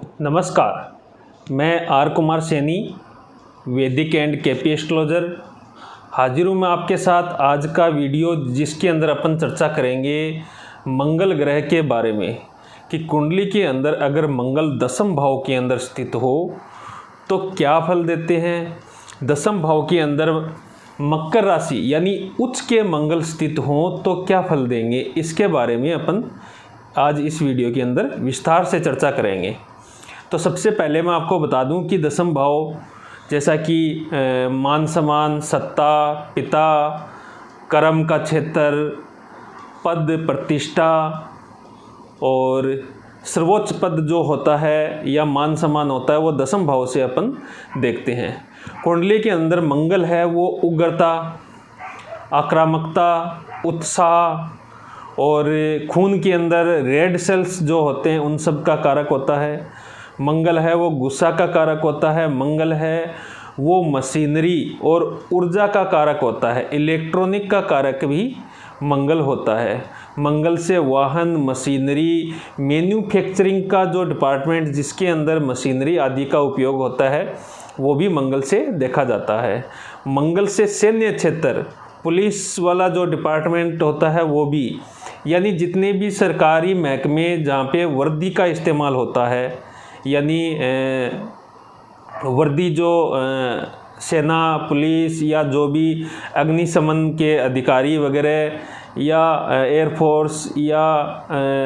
नमस्कार, मैं आर कुमार सैनी, वैदिक एंड केपी एस्ट्रोलॉजर हाजिर हूँ मैं आपके साथ आज का वीडियो, जिसके अंदर अपन चर्चा करेंगे मंगल ग्रह के बारे में कि कुंडली के अंदर अगर मंगल दसम भाव के अंदर स्थित हो तो क्या फल देते हैं। दसम भाव के अंदर मकर राशि यानी उच्च के मंगल स्थित हों तो क्या फल देंगे, इसके बारे में अपन आज इस वीडियो के अंदर विस्तार से चर्चा करेंगे। तो सबसे पहले मैं आपको बता दूं कि दसम भाव जैसा कि मान सम्मान, सत्ता, पिता, कर्म का क्षेत्र, पद, प्रतिष्ठा और सर्वोच्च पद जो होता है या मान सम्मान होता है, वो दसम भाव से अपन देखते हैं। कुंडली के अंदर मंगल है वो उग्रता, आक्रामकता, उत्साह और खून के अंदर रेड सेल्स जो होते हैं उन सब का कारक होता है। मंगल है वो गुस्सा का कारक होता है। मंगल है वो मशीनरी और ऊर्जा का कारक होता है। इलेक्ट्रॉनिक का कारक भी मंगल होता है। मंगल से वाहन, मशीनरी, मैन्युफैक्चरिंग का जो डिपार्टमेंट जिसके अंदर मशीनरी आदि का उपयोग होता है वो भी मंगल से देखा जाता है। मंगल से सैन्य क्षेत्र, पुलिस वाला जो डिपार्टमेंट होता है वो भी, यानी जितने भी सरकारी महकमे जहाँ पे वर्दी का इस्तेमाल होता है, यानी वर्दी जो सेना, पुलिस या जो भी अग्निशमन के अधिकारी वगैरह या एयरफोर्स या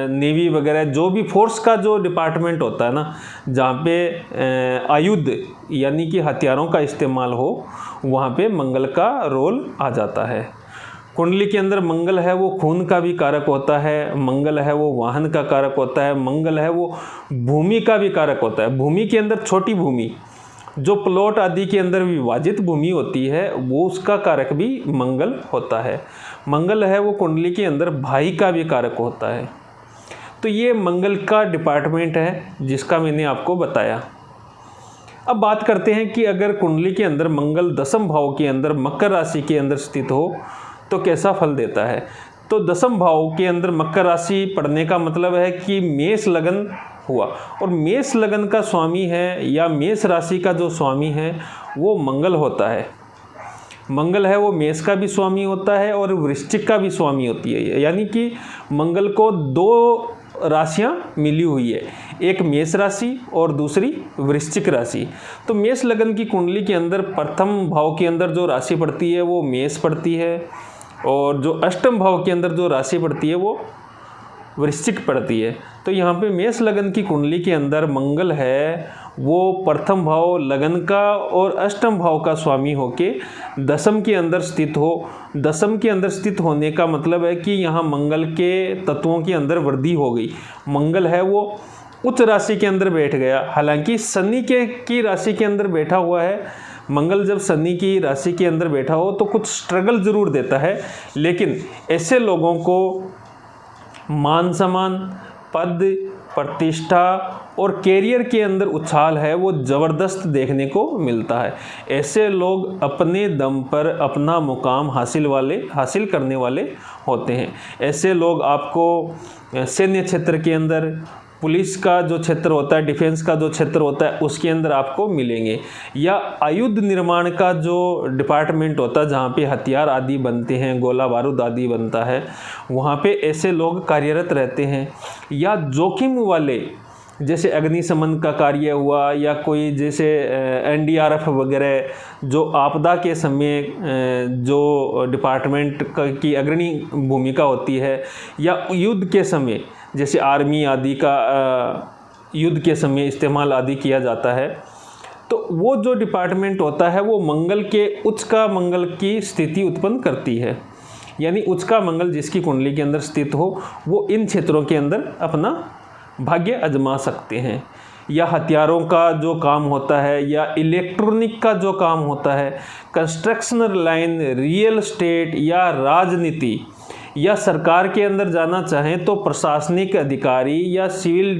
नेवी वगैरह, जो भी फोर्स का जो डिपार्टमेंट होता है ना, जहाँ पे आयुध यानी कि हथियारों का इस्तेमाल हो, वहाँ पे मंगल का रोल आ जाता है। कुंडली के अंदर मंगल है वो खून का भी कारक होता है। मंगल है वो वाहन का कारक होता है। मंगल है वो भूमि का भी कारक होता है। भूमि के अंदर छोटी भूमि जो प्लॉट आदि के अंदर विभाजित भूमि होती है वो उसका कारक भी मंगल होता है। मंगल है वो कुंडली के अंदर भाई का भी कारक होता है। तो ये मंगल का डिपार्टमेंट है जिसका मैंने आपको बताया। अब बात करते हैं कि अगर कुंडली के अंदर मंगल दसम भाव के अंदर मकर राशि के अंदर स्थित हो तो कैसा फल देता है। तो दसम भाव के अंदर मकर राशि पढ़ने का मतलब है कि मेष लगन हुआ, और मेष लगन का स्वामी है या मेष राशि का जो स्वामी है वो मंगल होता है। मंगल है वो मेष का भी स्वामी होता है और वृश्चिक का भी स्वामी होती है, यानी कि मंगल को दो राशियां मिली हुई है, एक मेष राशि और दूसरी वृश्चिक राशि। तो मेष लगन की कुंडली के अंदर प्रथम भाव के अंदर जो राशि पड़ती है वो मेष पड़ती है, और जो अष्टम भाव के अंदर जो राशि पड़ती है वो वृश्चिक पड़ती है। तो यहाँ पे मेष लगन की कुंडली के अंदर मंगल है वो प्रथम भाव लगन का और अष्टम भाव का स्वामी होके दसम के अंदर स्थित हो। दसम के अंदर स्थित होने का मतलब है कि यहाँ मंगल के तत्वों के अंदर वृद्धि हो गई। मंगल है वो उच्च राशि के अंदर बैठ गया, हालांकि शनि की राशि के अंदर बैठा हुआ है। मंगल जब शनि की राशि के अंदर बैठा हो तो कुछ स्ट्रगल ज़रूर देता है, लेकिन ऐसे लोगों को मान सम्मान, पद, प्रतिष्ठा और कैरियर के अंदर उछाल है वो ज़बरदस्त देखने को मिलता है। ऐसे लोग अपने दम पर अपना मुकाम हासिल करने वाले होते हैं। ऐसे लोग आपको सैन्य क्षेत्र के अंदर, पुलिस का जो क्षेत्र होता है, डिफेंस का जो क्षेत्र होता है उसके अंदर आपको मिलेंगे, या आयुध निर्माण का जो डिपार्टमेंट होता है जहाँ पे हथियार आदि बनते हैं, गोला बारूद आदि बनता है, वहाँ पे ऐसे लोग कार्यरत रहते हैं। या जोखिम वाले, जैसे अग्निशमन का कार्य हुआ या कोई जैसे एनडीआरएफ वगैरह, जो आपदा के समय जो डिपार्टमेंट की अग्रणी भूमिका होती है, या युद्ध के समय जैसे आर्मी आदि का युद्ध के समय इस्तेमाल आदि किया जाता है, तो वो जो डिपार्टमेंट होता है वो मंगल के उच्च का मंगल की स्थिति उत्पन्न करती है। यानी उच्च का मंगल जिसकी कुंडली के अंदर स्थित हो वो इन क्षेत्रों के अंदर अपना भाग्य आजमा सकते हैं। या हथियारों का जो काम होता है, या इलेक्ट्रॉनिक का जो काम होता है, कंस्ट्रक्शन लाइन, रियल एस्टेट या राजनीति या सरकार के अंदर जाना चाहें तो प्रशासनिक अधिकारी या सिविल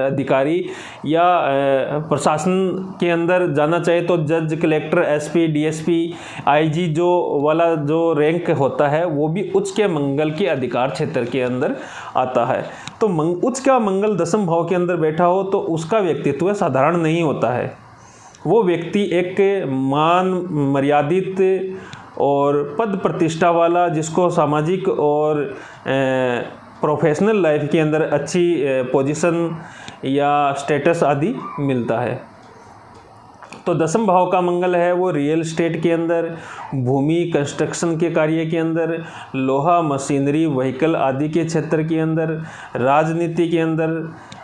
अधिकारी या प्रशासन के अंदर जाना चाहे तो जज, कलेक्टर, एसपी, डीएसपी, आईजी जो वाला जो रैंक होता है वो भी उच्च के मंगल के अधिकार क्षेत्र के अंदर आता है। तो उच्च का मंगल दसम भाव के अंदर बैठा हो तो उसका व्यक्तित्व साधारण नहीं होता है। वो व्यक्ति एक मान मर्यादित और पद प्रतिष्ठा वाला, जिसको सामाजिक और प्रोफेशनल लाइफ के अंदर अच्छी पोजीशन या स्टेटस आदि मिलता है। तो दसम भाव का मंगल है वो रियल एस्टेट के अंदर, भूमि कंस्ट्रक्शन के कार्य के अंदर, लोहा, मशीनरी, व्हीकल आदि के क्षेत्र के अंदर, राजनीति के अंदर,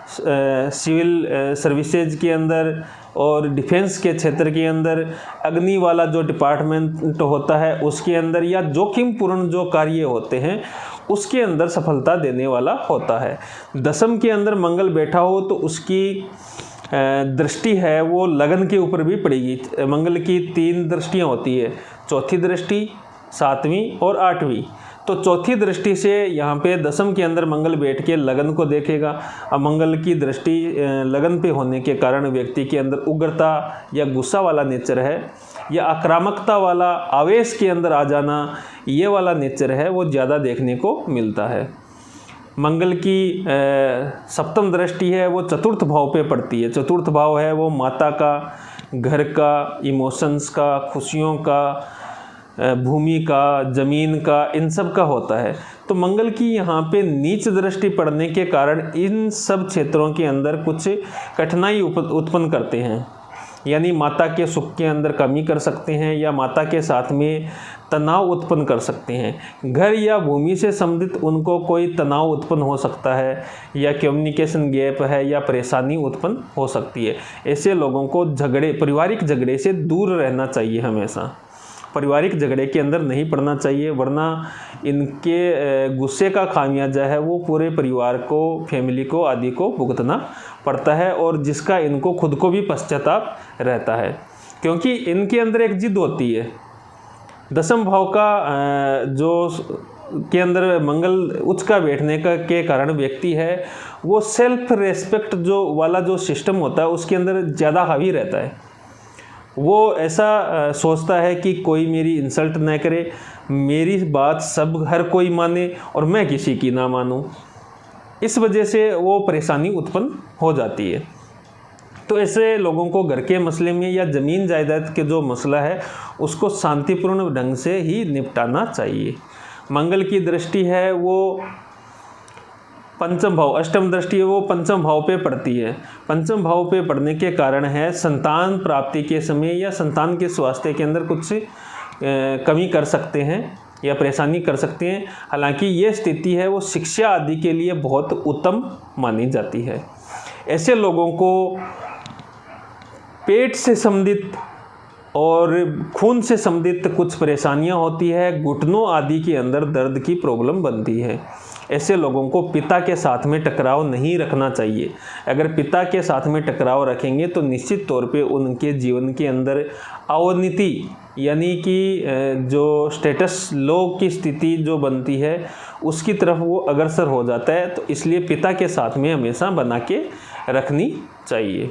सिविल सर्विसेज के अंदर और डिफेंस के क्षेत्र के अंदर, अग्नि वाला जो डिपार्टमेंट होता है उसके अंदर, या जोखिमपूर्ण जो कार्य होते हैं उसके अंदर सफलता देने वाला होता है। दसम के अंदर मंगल बैठा हो तो उसकी दृष्टि है वो लगन के ऊपर भी पड़ेगी। मंगल की 3 दृष्टियाँ होती है, चौथी दृष्टि, 7वीं और 8वीं। तो चौथी दृष्टि से यहाँ पे दसम के अंदर मंगल बैठ के लगन को देखेगा। अब मंगल की दृष्टि लगन पे होने के कारण व्यक्ति के अंदर उग्रता या गुस्सा वाला नेचर है या आक्रामकता वाला, आवेश के अंदर आ जाना, ये वाला नेचर है वो ज़्यादा देखने को मिलता है। मंगल की सप्तम दृष्टि है वो चतुर्थ भाव पे पड़ती है। चतुर्थ भाव है वो माता का, घर का, इमोशंस का, खुशियों का, भूमि का, ज़मीन का, इन सब का होता है। तो मंगल की यहाँ पे नीच दृष्टि पड़ने के कारण इन सब क्षेत्रों के अंदर कुछ कठिनाई उत्पन्न करते हैं, यानी माता के सुख के अंदर कमी कर सकते हैं या माता के साथ में तनाव उत्पन्न कर सकते हैं। घर या भूमि से संबंधित उनको कोई तनाव उत्पन्न हो सकता है या कम्युनिकेशन गैप है या परेशानी उत्पन्न हो सकती है। ऐसे लोगों को पारिवारिक झगड़े से दूर रहना चाहिए, हमेशा पारिवारिक झगड़े के अंदर नहीं पड़ना चाहिए, वरना इनके गुस्से का खामियाजा है वो पूरे परिवार को, फैमिली को आदि को भुगतना पड़ता है, और जिसका इनको खुद को भी पश्चाताप रहता है, क्योंकि इनके अंदर एक जिद होती है। दसम भाव का जो के अंदर मंगल उच्च का बैठने का के कारण व्यक्ति है वो सेल्फ रेस्पेक्ट जो वाला जो सिस्टम होता है उसके अंदर ज़्यादा हावी रहता है। वो ऐसा सोचता है कि कोई मेरी इंसल्ट न करे, मेरी बात सब हर कोई माने और मैं किसी की ना मानूं। इस वजह से वो परेशानी उत्पन्न हो जाती है। तो ऐसे लोगों को घर के मसले में या ज़मीन जायदाद के जो मसला है उसको शांतिपूर्ण ढंग से ही निपटाना चाहिए। मंगल की दृष्टि है वो पंचम भाव, अष्टम दृष्टि है वो पंचम भाव पे पड़ती है। पंचम भाव पे पड़ने के कारण है संतान प्राप्ति के समय या संतान के स्वास्थ्य के अंदर कुछ कमी कर सकते हैं या परेशानी कर सकते हैं। हालांकि ये स्थिति है वो शिक्षा आदि के लिए बहुत उत्तम मानी जाती है। ऐसे लोगों को पेट से संबंधित और खून से संबंधित कुछ परेशानियां होती है, घुटनों आदि के अंदर दर्द की प्रॉब्लम बनती है। ऐसे लोगों को पिता के साथ में टकराव नहीं रखना चाहिए। अगर पिता के साथ में टकराव रखेंगे तो निश्चित तौर पे उनके जीवन के अंदर अवनति यानी कि जो स्टेटस लो की स्थिति जो बनती है उसकी तरफ वो अग्रसर हो जाता है। तो इसलिए पिता के साथ में हमेशा बना के रखनी चाहिए।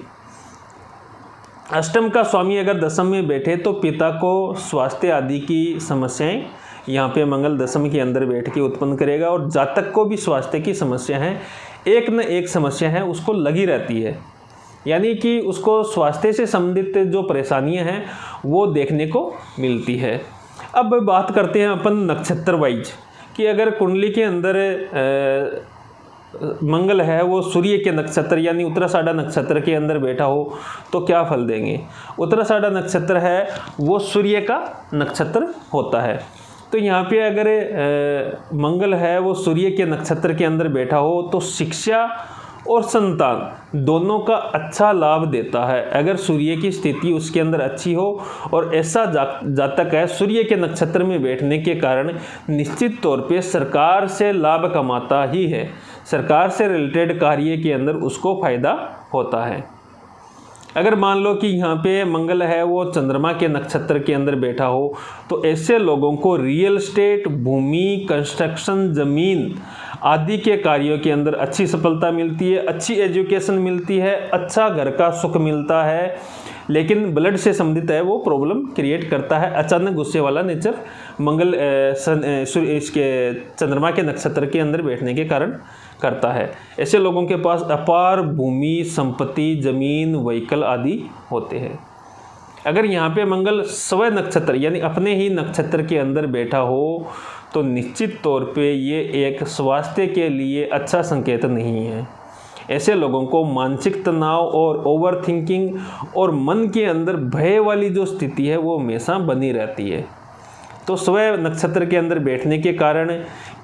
अष्टम का स्वामी अगर दसम में बैठे तो पिता को स्वास्थ्य आदि की समस्याएं यहाँ पे मंगल दसम के अंदर बैठ के उत्पन्न करेगा, और जातक को भी स्वास्थ्य की समस्या है, एक न एक समस्या है उसको लगी रहती है, यानी कि उसको स्वास्थ्य से संबंधित जो परेशानियां हैं वो देखने को मिलती है। अब बात करते हैं अपन नक्षत्र वाइज कि अगर कुंडली के अंदर मंगल है वो सूर्य के नक्षत्र यानी उत्तराषाढ़ा नक्षत्र के अंदर बैठा हो तो क्या फल देंगे। उत्तराषाढ़ा नक्षत्र है वो सूर्य का नक्षत्र होता है। तो यहाँ पे अगर मंगल है वो सूर्य के नक्षत्र के अंदर बैठा हो तो शिक्षा और संतान दोनों का अच्छा लाभ देता है। अगर सूर्य की स्थिति उसके अंदर अच्छी हो और ऐसा जातक है सूर्य के नक्षत्र में बैठने के कारण निश्चित तौर पे सरकार से लाभ कमाता ही है, सरकार से रिलेटेड कार्य के अंदर उसको फायदा होता है। अगर मान लो कि यहाँ पे मंगल है वो चंद्रमा के नक्षत्र के अंदर बैठा हो, तो ऐसे लोगों को रियल एस्टेट, भूमि, कंस्ट्रक्शन, ज़मीन आदि के कार्यों के अंदर अच्छी सफलता मिलती है, अच्छी एजुकेशन मिलती है, अच्छा घर का सुख मिलता है। लेकिन ब्लड से संबंधित है वो प्रॉब्लम क्रिएट करता है। अचानक गुस्से वाला नेचर मंगल इसके चंद्रमा के नक्षत्र के अंदर बैठने के कारण करता है। ऐसे लोगों के पास अपार भूमि, संपत्ति, जमीन, व्हीकल आदि होते हैं। अगर यहाँ पे मंगल स्वयं नक्षत्र यानी अपने ही नक्षत्र के अंदर बैठा हो तो निश्चित तौर पे ये एक स्वास्थ्य के लिए अच्छा संकेत नहीं है। ऐसे लोगों को मानसिक तनाव और ओवर थिंकिंग और मन के अंदर भय वाली जो स्थिति है वो हमेशा बनी रहती है। तो स्वयं नक्षत्र के अंदर बैठने के कारण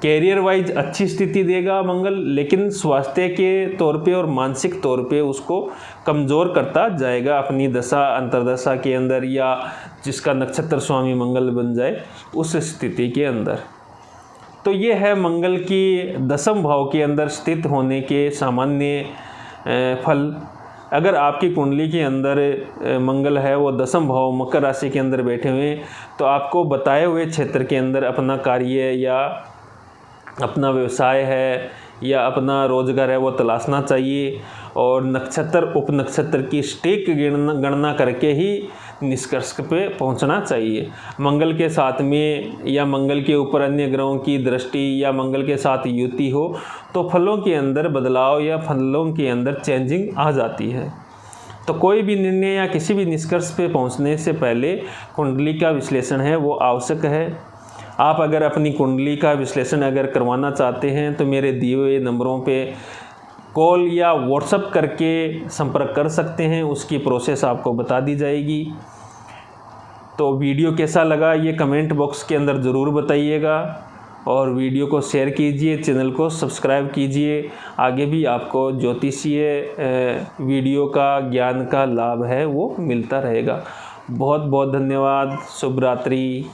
कैरियर वाइज अच्छी स्थिति देगा मंगल, लेकिन स्वास्थ्य के तौर पे और मानसिक तौर पे उसको कमज़ोर करता जाएगा अपनी दशा अंतर्दशा के अंदर, या जिसका नक्षत्र स्वामी मंगल बन जाए उस स्थिति के अंदर। तो ये है मंगल की दशम भाव के अंदर स्थित होने के सामान्य फल। अगर आपकी कुंडली के अंदर मंगल है वो दशम भाव मकर राशि के अंदर बैठे हुए हैं, तो आपको बताए हुए क्षेत्र के अंदर अपना कार्य या अपना व्यवसाय है या अपना रोजगार है वो तलाशना चाहिए, और नक्षत्र उपनक्षत्र की सटीक गणना करके ही निष्कर्ष पे पहुंचना चाहिए। मंगल के साथ में या मंगल के ऊपर अन्य ग्रहों की दृष्टि या मंगल के साथ युति हो तो फलों के अंदर बदलाव या फलों के अंदर चेंजिंग आ जाती है। तो कोई भी निर्णय या किसी भी निष्कर्ष पे पहुंचने से पहले कुंडली का विश्लेषण है वो आवश्यक है। आप अगर अपनी कुंडली का विश्लेषण अगर करवाना चाहते हैं तो मेरे दिए हुए नंबरों पे कॉल या व्हाट्सएप करके संपर्क कर सकते हैं, उसकी प्रोसेस आपको बता दी जाएगी। तो वीडियो कैसा लगा ये कमेंट बॉक्स के अंदर ज़रूर बताइएगा, और वीडियो को शेयर कीजिए, चैनल को सब्सक्राइब कीजिए। आगे भी आपको ज्योतिषीय वीडियो का ज्ञान का लाभ है वो मिलता रहेगा। बहुत बहुत धन्यवाद। शुभ रात्रि।